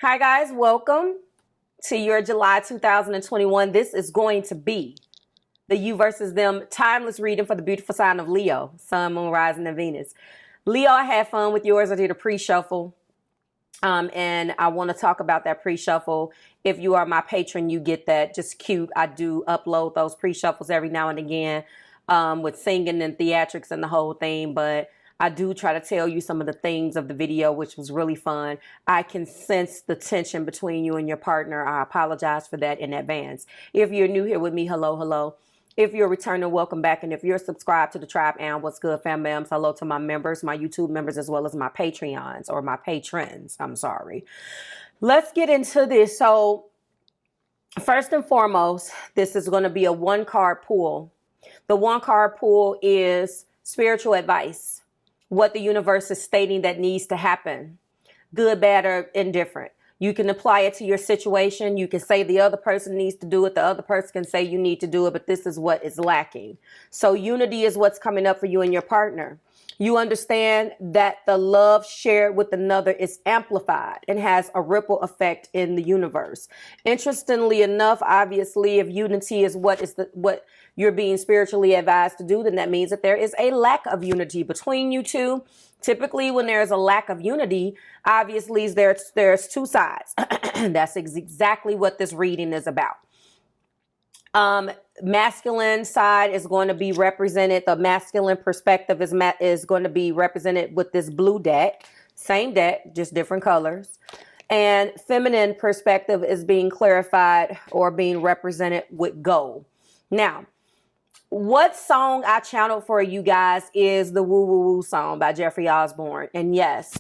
Hi guys, welcome to your July 2021. This is going to be the you versus them timeless reading for the beautiful sign of Leo, Sun, Moon, Rising, and Venus. Leo, I had fun with yours. I did a pre-shuffle. And I want to talk about that pre-shuffle. If you are my patron, you get that. Just cute. I do upload those pre-shuffles every now and again with singing and theatrics and the whole thing. But I do try to tell you some of the things of the video, which was really fun. I can sense the tension between you and your partner. I apologize for that in advance. If you're new here with me, hello, hello. If you're returning, welcome back. And if you're subscribed to the tribe, and what's good, fam bams, hello to my members, my YouTube members, as well as my Patreons or my patrons. I'm sorry. Let's get into this. So first and foremost, this is going to be a one-card pull. The one-card pull is spiritual advice. What the universe is stating that needs to happen. Good, bad, or indifferent. You can apply it to your situation. You can say the other person needs to do it. The other person can say you need to do it, but this is what is lacking. So unity is what's coming up for you and your partner. You understand that the love shared with another is amplified and has a ripple effect in the universe. Interestingly enough, obviously, if unity is what you're being spiritually advised to do, then that means that there is a lack of unity between you two. Typically, when there's a lack of unity, obviously there's two sides. That's exactly what this reading is about. Masculine side is going to be represented. The masculine perspective is going to be represented with this blue deck. Same deck, just different colors. And feminine perspective is being clarified or being represented with gold. Now, what song I channeled for you guys is the Woo Woo Woo song by Jeffrey Osborne. And yes,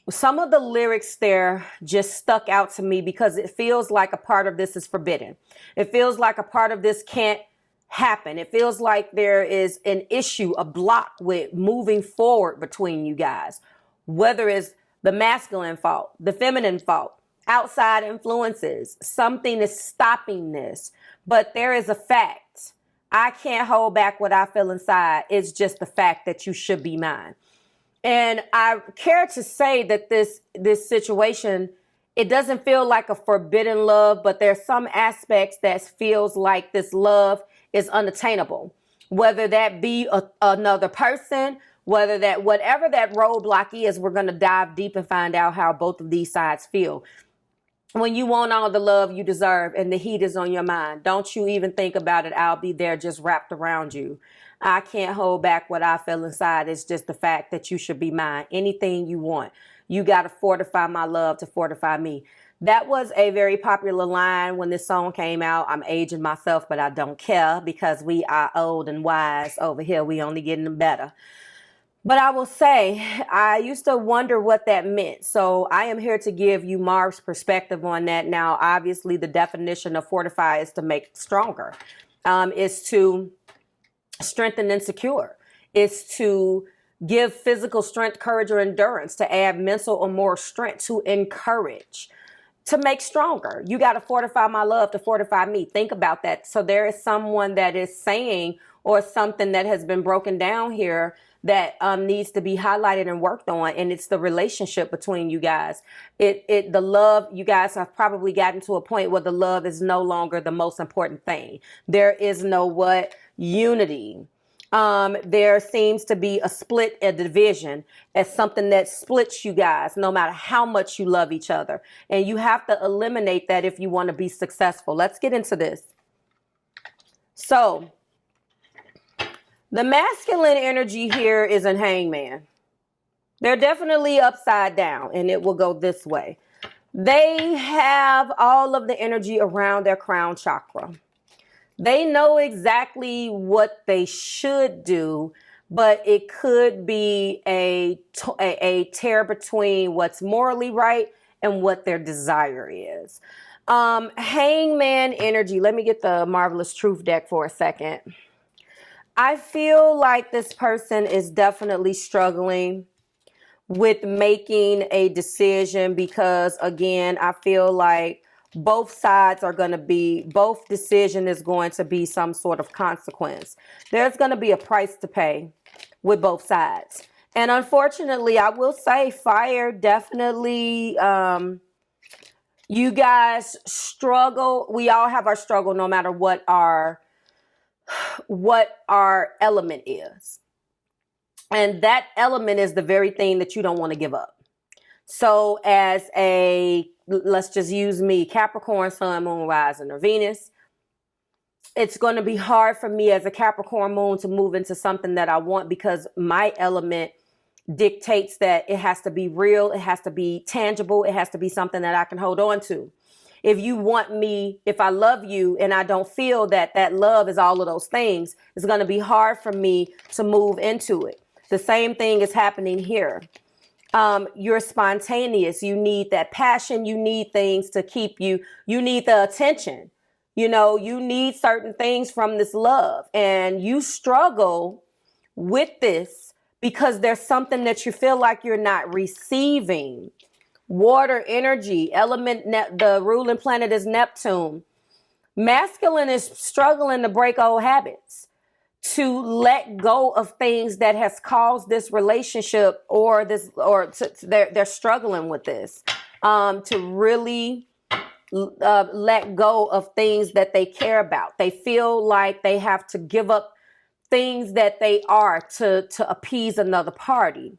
some of the lyrics there just stuck out to me because it feels like a part of this is forbidden. It feels like a part of this can't happen. It feels like there is an issue, a block with moving forward between you guys. Whether it's the masculine fault, the feminine fault, outside influences, something is stopping this. But there is a fact. I can't hold back what I feel inside. It's just the fact that you should be mine. And I care to say that this situation, it doesn't feel like a forbidden love, but there's some aspects that feels like this love is unattainable. Whether that be another person, whatever that roadblock is, we're going to dive deep and find out how both of these sides feel. When you want all the love you deserve and the heat is on your mind, don't you even think about it. I'll be there just wrapped around you. I can't hold back what I feel inside. It's just the fact that you should be mine. Anything you want. You got to fortify my love to fortify me. That was a very popular line when this song came out. I'm aging myself, but I don't care because we are old and wise over here. We only getting better. But I will say, I used to wonder what that meant. So I am here to give you Marv's perspective on that. Now, obviously, the definition of fortify is to make stronger. Is to strengthen and secure. Is to give physical strength, courage, or endurance. To add mental or moral strength. To encourage. To make stronger. You got to fortify my love to fortify me. Think about that. So there is someone that is saying or something that has been broken down here that needs to be highlighted and worked on, and it's the relationship between you guys. The love, you guys have probably gotten to a point where the love is no longer the most important thing. There is no unity. There seems to be a split, a division, as something that splits you guys, no matter how much you love each other. And you have to eliminate that if you want to be successful. Let's get into this. So, the masculine energy here is in Hangman. They're definitely upside down, and it will go this way. They have all of the energy around their crown chakra. They know exactly what they should do, but it could be a tear between what's morally right and what their desire is. Hangman energy. Let me get the Marvelous Truth deck for a second. I feel like this person is definitely struggling with making a decision because, again, I feel like both sides are going to be, both decision is going to be some sort of consequence. There's going to be a price to pay with both sides. And unfortunately, I will say fire definitely You guys struggle. We all have our struggle no matter what our element is. And that element is the very thing that you don't want to give up. So as let's just use me, Capricorn, Sun, Moon, Rising, or Venus, it's going to be hard for me as a Capricorn moon to move into something that I want, because my element dictates that it has to be real, it has to be tangible, it has to be something that I can hold on to. If you want me, if I love you and I don't feel that that love is all of those things, it's going to be hard for me to move into it. The same thing is happening here. You're spontaneous. You need that passion. You need things to keep you. You need the attention. You know, you need certain things from this love, and you struggle with this because there's something that you feel like you're not receiving. Water energy, element, the ruling planet is Neptune. Masculine is struggling to break old habits, to let go of things that has caused this relationship they're struggling with this, to really let go of things that they care about. They feel like they have to give up things that they are to appease another party.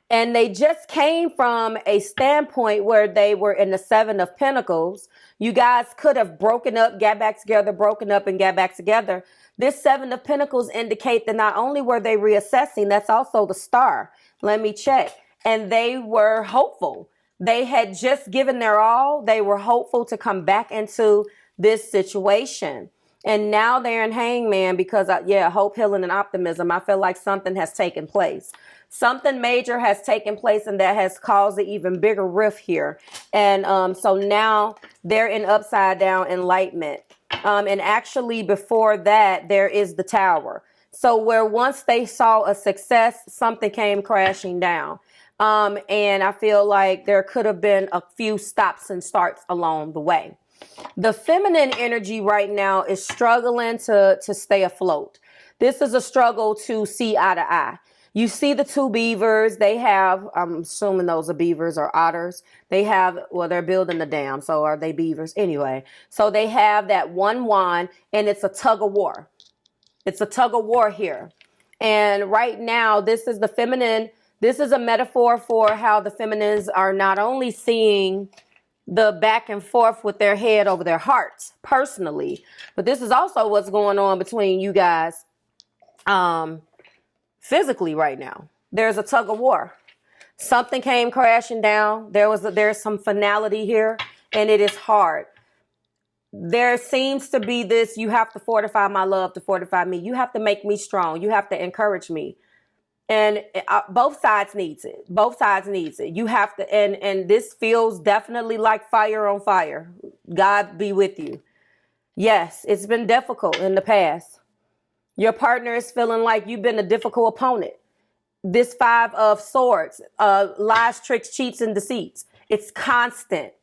And they just came from a standpoint where they were in the Seven of Pentacles. You guys could have broken up, got back together, broken up, and got back together. This Seven of Pentacles indicate that not only were they reassessing, that's also the star. Let me check. And they were hopeful. They had just given their all. They were hopeful to come back into this situation. And now they're in Hangman because, hope, healing, and optimism. I feel like something has taken place. Something major has taken place, and that has caused an even bigger rift here. And so now they're in upside down enlightenment. And actually before that, there is the Tower. So where once they saw a success, something came crashing down. And I feel like there could have been a few stops and starts along the way. The feminine energy right now is struggling to stay afloat. This is a struggle to see eye to eye. You see the two beavers, they have, I'm assuming those are beavers or otters. They have, well, they're building the dam, so are they beavers? Anyway, so they have that one wand, and it's a tug of war. It's a tug of war here. And right now, this is the feminine. This is a metaphor for how the feminines are not only seeing the back and forth with their head over their hearts personally, but this is also what's going on between you guys physically right now. There's a tug of war. Something came crashing down. There's some finality here, and it is hard. There seems to be this, you have to fortify my love to fortify me. You have to make me strong. You have to encourage me. And both sides needs it. Both sides needs it. You have to, and this feels definitely like fire on fire. God be with you. Yes, it's been difficult in the past. Your partner is feeling like you've been a difficult opponent. This Five of Swords, lies, tricks, cheats, and deceits. It's constant.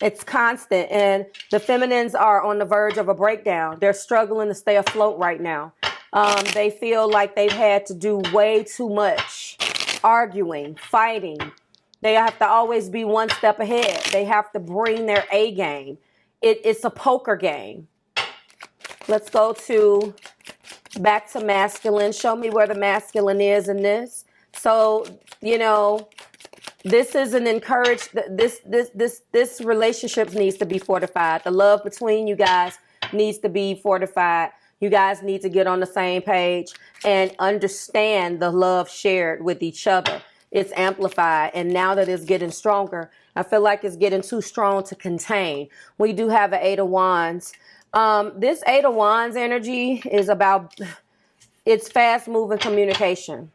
It's constant. And the feminines are on the verge of a breakdown. They're struggling to stay afloat right now. They feel like they've had to do way too much arguing, fighting. They have to always be one step ahead. They have to bring their A game. It's a poker game. Let's go back to masculine. Show me where the masculine is in this. So, this is an this relationship needs to be fortified. The love between you guys needs to be fortified. You guys need to get on the same page and understand the love shared with each other. It's amplified. And now that it's getting stronger, I feel like it's getting too strong to contain. We do have an Eight of Wands. This Eight of Wands energy is about, it's fast moving communication.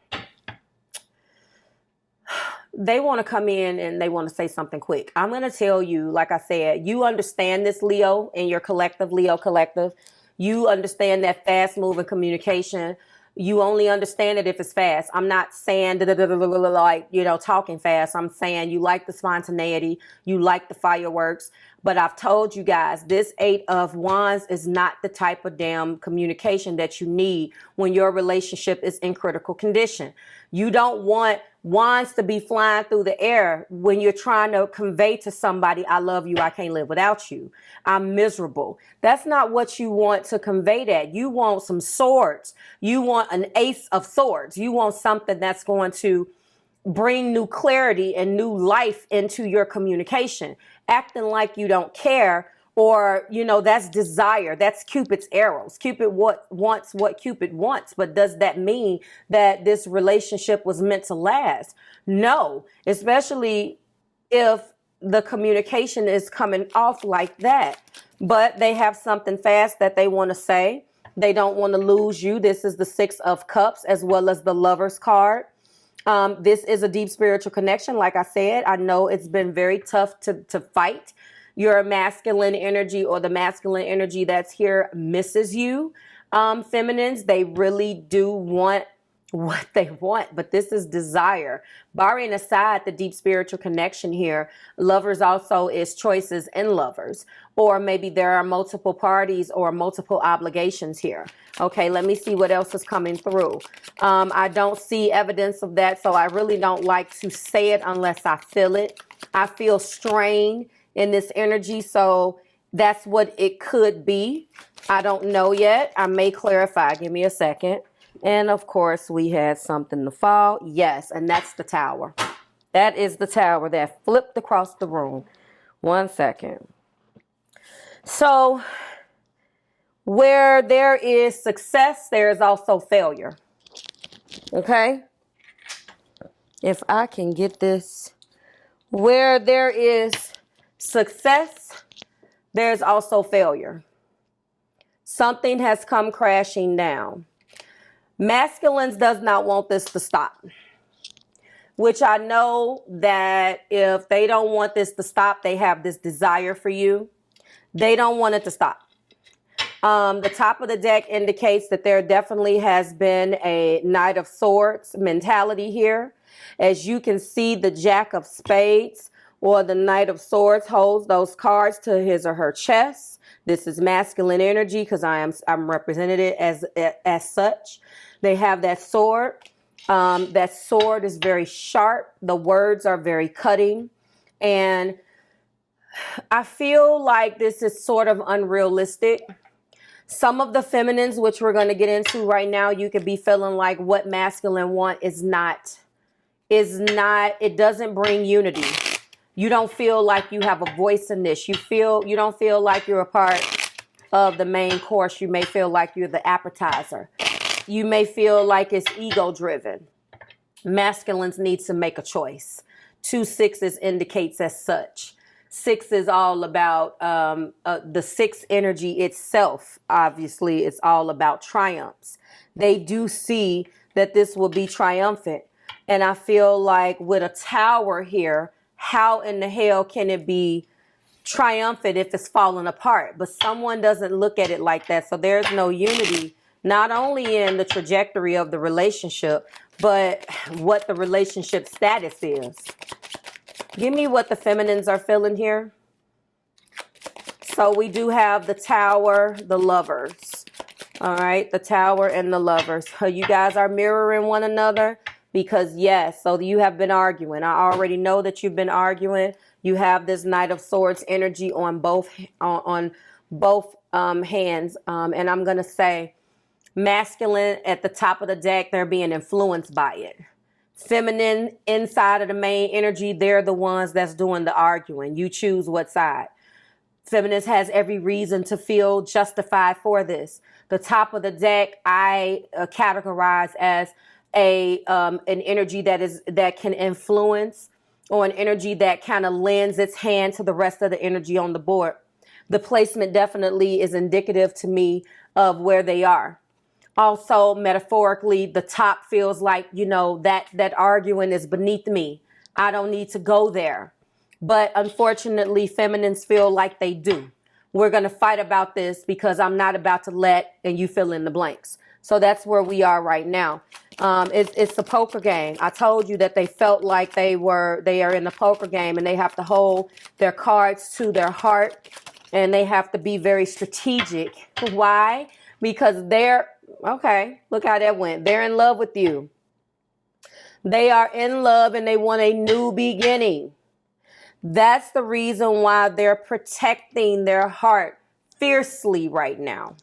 They want to come in and they want to say something quick. I'm going to tell you, like I said, you understand this, Leo, in your collective, Leo collective. You understand that fast moving communication. You only understand it if it's fast. I'm not saying like, talking fast. I'm saying you like the spontaneity. You like the fireworks. But I've told you guys, this Eight of Wands is not the type of damn communication that you need when your relationship is in critical condition. You don't want wants to be flying through the air when you're trying to convey to somebody, I love you, I can't live without you, I'm miserable. That's not what you want to convey that. You want some swords. You want an ace of swords. You want something that's going to bring new clarity and new life into your communication. Acting like you don't care, or, you know, that's desire. That's Cupid's arrows. Cupid wants what Cupid wants. But does that mean that this relationship was meant to last? No, especially if the communication is coming off like that. But they have something fast that they want to say. They don't want to lose you. This is the Six of Cups as well as the Lover's card. This is a deep spiritual connection. Like I said, I know it's been very tough to fight. Your masculine energy, or the masculine energy that's here, misses you. Feminines, they really do want what they want, but this is desire. Barring aside the deep spiritual connection here, lovers also is choices in lovers, or maybe there are multiple parties or multiple obligations here. Okay, let me see what else is coming through. I don't see evidence of that, so I really don't like to say it unless I feel it. I feel strain in this energy, so that's what it could be. I don't know yet. I may clarify. Give me a second. And of course, we had something to fall. Yes, and that's the Tower. That is the Tower that flipped across the room. 1 second. So, where there is success, there is also failure. Okay? If I can get this. Where there is success, there's also failure. Something has come crashing down. Masculines does not want this to stop, which I know that if they don't want this to stop, they have this desire for you. They don't want it to stop. The top of the deck indicates that there definitely has been a Knight of Swords mentality here. As you can see, the Jack of Spades or the Knight of Swords holds those cards to his or her chest. This is masculine energy because I'm represented as such. They have that sword. That sword is very sharp. The words are very cutting. And I feel like this is sort of unrealistic. Some of the feminines, which we're going to get into right now, you could be feeling like what masculine want is not, it doesn't bring unity. You don't feel like you have a voice in this. You don't feel like you're a part of the main course. You may feel like you're the appetizer. You may feel like it's ego driven. Masculines need to make a choice. 2 6s indicates as such. 6 is all about the 6 energy itself. Obviously, it's all about triumphs. They do see that this will be triumphant. And I feel like with a Tower here, how in the hell can it be triumphant if it's falling apart? But someone doesn't look at it like that. So there's no unity, not only in the trajectory of the relationship, but what the relationship status is. Give me what the feminines are feeling here. So we do have the Tower, the Lovers. All right, the Tower and the Lovers. So you guys are mirroring one another. Because yes, so you have been arguing. I already know that you've been arguing. You have this Knight of Swords energy on both hands. And I'm going to say masculine at the top of the deck, they're being influenced by it. Feminine inside of the main energy, they're the ones that's doing the arguing. You choose what side. Feminist has every reason to feel justified for this. The top of the deck, I categorize as an energy that can influence, or an energy that kind of lends its hand to the rest of the energy on the board. The placement definitely is indicative to me of where they are. Also, metaphorically, the top feels like, you know, that arguing is beneath me. I don't need to go there. But unfortunately, feminines feel like they do. We're going to fight about this because I'm not about to let, and you fill in the blanks. So that's where we are right now. It's a poker game. I told you that they felt like they are in the poker game, and they have to hold their cards to their heart, and they have to be very strategic. Why? Because okay, look how that went. They're in love with you. They are in love and they want a new beginning. That's the reason why they're protecting their heart fiercely right now.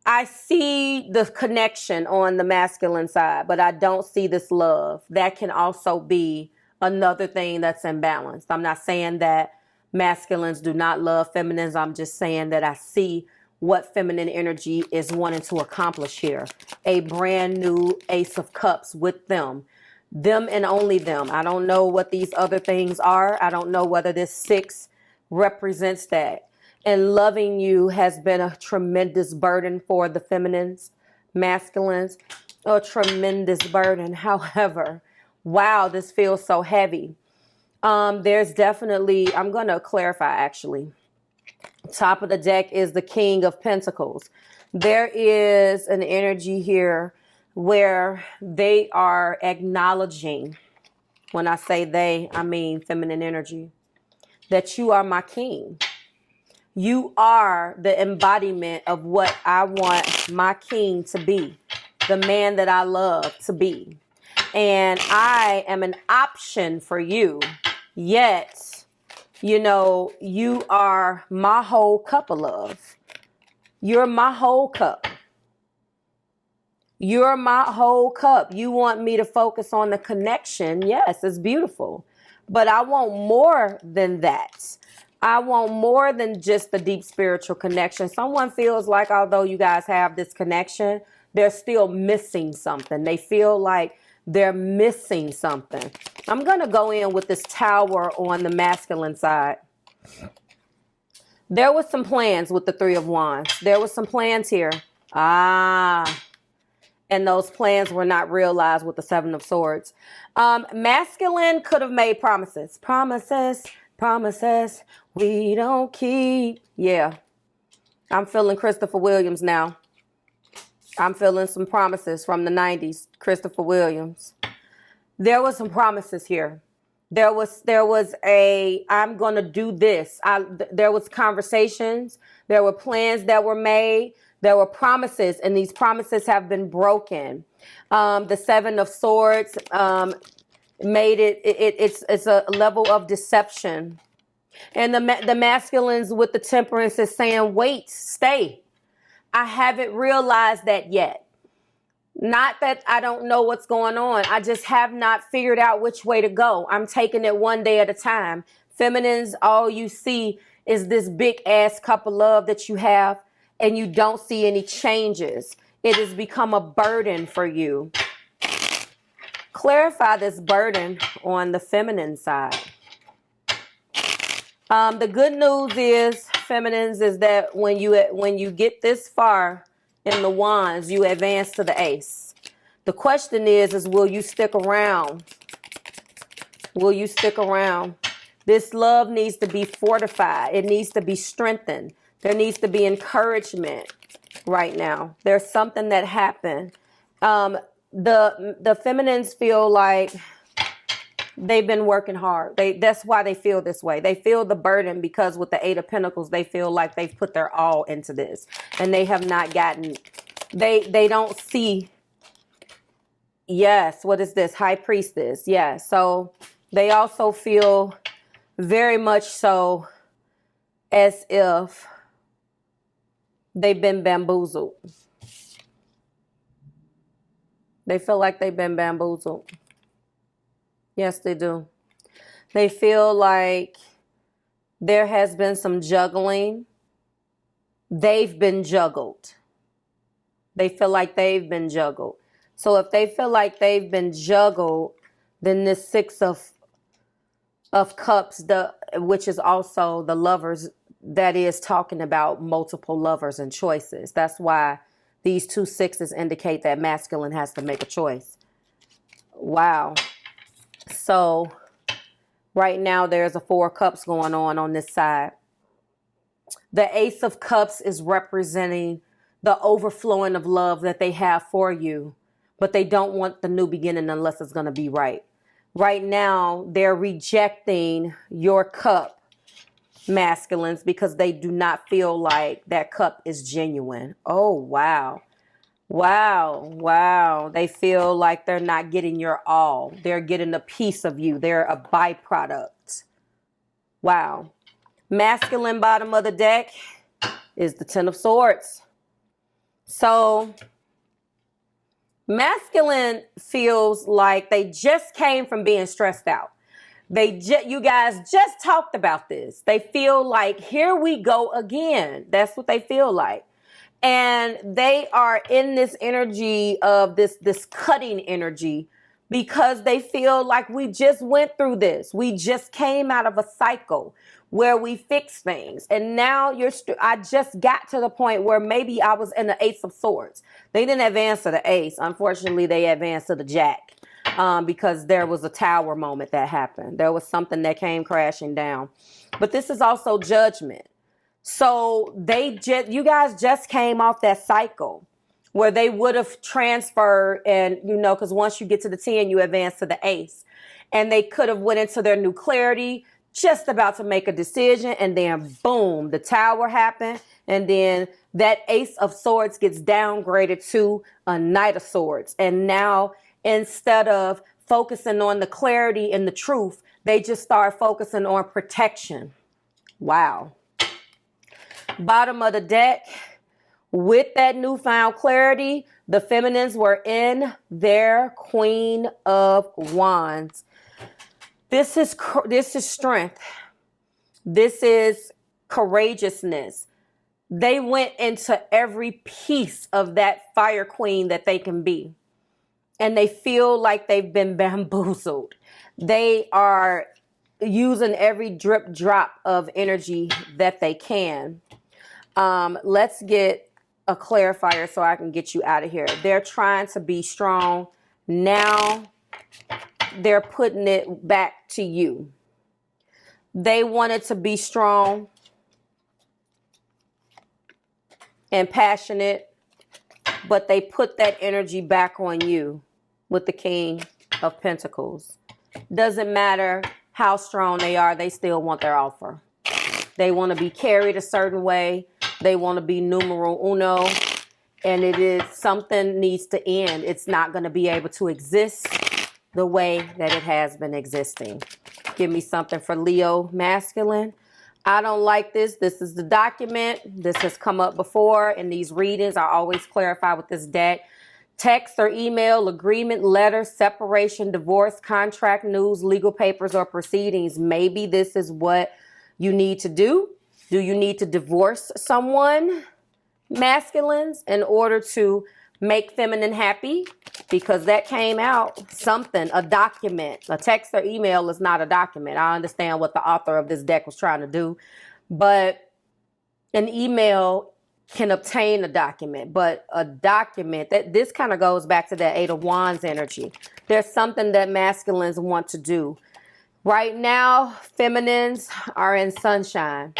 I see the connection on the masculine side, but I don't see this love. That can also be another thing that's imbalanced. I'm not saying that masculines do not love feminines. I'm just saying that I see what feminine energy is wanting to accomplish here. A brand new Ace of Cups with them. Them and only them. I don't know what these other things are. I don't know whether this 6 represents that. And loving you has been a tremendous burden for the feminines, masculines, a tremendous burden. However, wow, this feels so heavy. There's definitely, I'm going to clarify actually. Top of the deck is the King of Pentacles. There is an energy here where they are acknowledging, when I say they, I mean feminine energy, that you are my king. You are the embodiment of what I want my king to be, the man that I love to be. And I am an option for you, yet, you know, you are my whole cup of love. You're my whole cup. You're my whole cup. You want me to focus on the connection. Yes, it's beautiful. But I want more than that. I want more than just the deep spiritual connection. Someone feels like although you guys have this connection, they're still missing something. They feel like they're missing something. I'm going to go in with this Tower on the masculine side. There was some plans with the 3 of Wands. There was some plans here. And those plans were not realized with the 7 of Swords. Masculine could have made promises. Promises we don't keep. Yeah. I'm feeling Christopher Williams now. I'm feeling some promises from the 90s. Christopher Williams. There was some promises here. There was a, I'm going to do this. There was conversations. There were plans that were made. There were promises, and these promises have been broken. The 7 of Swords made it's a level of deception. And the masculines with the Temperance is saying, wait, stay. I haven't realized that yet. Not that I don't know what's going on. I just have not figured out which way to go. I'm taking it one day at a time. Feminines, all you see is this big ass cup of love that you have, and you don't see any changes. It has become a burden for you. Clarify this burden on the feminine side. The good news is, feminines, is that when you get this far in the Wands, you advance to the Ace. The question is will you stick around? Will you stick around? This love needs to be fortified. It needs to be strengthened. There needs to be encouragement right now. There's something that happened. The feminines feel like they've been working hard. That's why they feel this way. They feel the burden because with the 8 of Pentacles, they feel like they've put their all into this, and they have not gotten. They don't see. Yes, what is this? High Priestess. Yeah. So they also feel very much so as if they've been bamboozled. They feel like they've been bamboozled. Yes, they do. They feel like there has been some juggling. They've been juggled. They feel like they've been juggled. So if they feel like they've been juggled, then this 6 of Cups, which is also the Lovers, that is talking about multiple lovers and choices. That's why these 2 6s indicate that masculine has to make a choice. Wow. So right now there's a 4 of Cups going on this side. The Ace of Cups is representing the overflowing of love that they have for you, but they don't want the new beginning unless it's going to be right. Right now, they're rejecting your cup, masculines, because they do not feel like that cup is genuine. Oh, wow. Wow, wow. They feel like they're not getting your all. They're getting a piece of you. They're a byproduct. Wow. Masculine bottom of the deck is the Ten of Swords. So masculine feels like they just came from being stressed out. You guys just talked about this. They feel like, here we go again. That's what they feel like. And they are in this energy of this cutting energy because they feel like we just went through this. We just came out of a cycle where we fixed things. And now I just got to the point where maybe I was in the Ace of Swords. They didn't advance to the Ace. Unfortunately, they advanced to the Jack because there was a tower moment that happened. There was something that came crashing down. But this is also judgment. So you guys just came off that cycle where they would have transferred and, because once you get to the 10, you advance to the Ace. And they could have went into their new clarity, just about to make a decision, and then boom, the tower happened. And then that Ace of Swords gets downgraded to a Knight of Swords. And now instead of focusing on the clarity and the truth, they just start focusing on protection. Wow. Bottom of the deck, with that newfound clarity, the feminines were in their Queen of Wands. This is strength. This is courageousness. They went into every piece of that fire queen that they can be. And they feel like they've been bamboozled. They are using every drip drop of energy that they can. Let's get a clarifier so I can get you out of here. They're trying to be strong. Now they're putting it back to you. They wanted to be strong and passionate, but they put that energy back on you with the King of Pentacles. Doesn't matter how strong they are, they still want their offer. They want to be carried a certain way. They want to be numero uno. And something needs to end. It's not going to be able to exist the way that it has been existing. Give me something for Leo masculine. I don't like this. This is the document. This has come up before in these readings. I always clarify with this deck. Text or email, agreement, letter, separation, divorce, contract, news, legal papers, or proceedings. Maybe this is what you need to do. Do you need to divorce someone, masculines, in order to make feminine happy? Because that came out, something, a document. A text or email is not a document. I understand what the author of this deck was trying to do. But an email can obtain a document. But a document, this kind of goes back to that Eight of Wands energy. There's something that masculines want to do. Right now, feminines are in sunshine.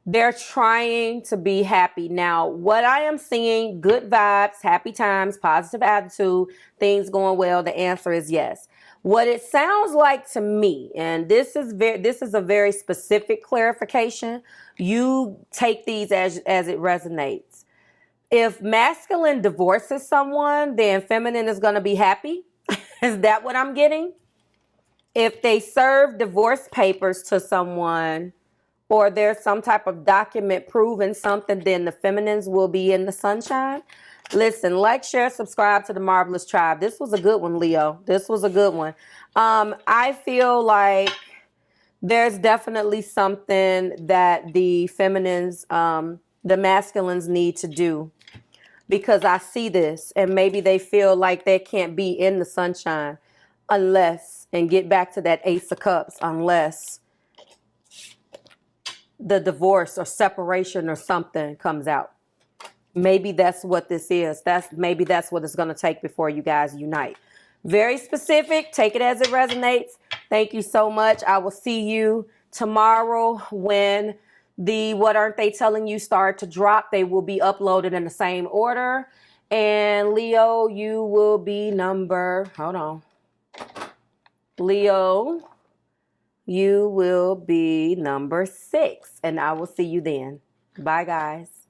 They're trying to be happy. Now, what I am seeing, good vibes, happy times, positive attitude, things going well, the answer is yes. What it sounds like to me, and this is a very specific clarification, you take these as it resonates. If masculine divorces someone, then feminine is going to be happy. Is that what I'm getting? If they serve divorce papers to someone, or there's some type of document proving something, then the feminines will be in the sunshine. Listen, like, share, subscribe to the Marvelous Tribe. This was a good one, Leo. This was a good one. I feel like there's definitely something that the feminines, the masculines need to do. Because I see this, and maybe they feel like they can't be in the sunshine unless, and get back to that Ace of Cups, unless the divorce or separation or something comes out. Maybe that's what this is. Maybe that's what it's going to take before you guys unite. Very specific. Take it as it resonates. Thank you so much. I will see you tomorrow when the What Aren't They Telling You start to drop. They will be uploaded in the same order. And Leo, you will be Leo, you will be number 6. And I will see you then. Bye, guys.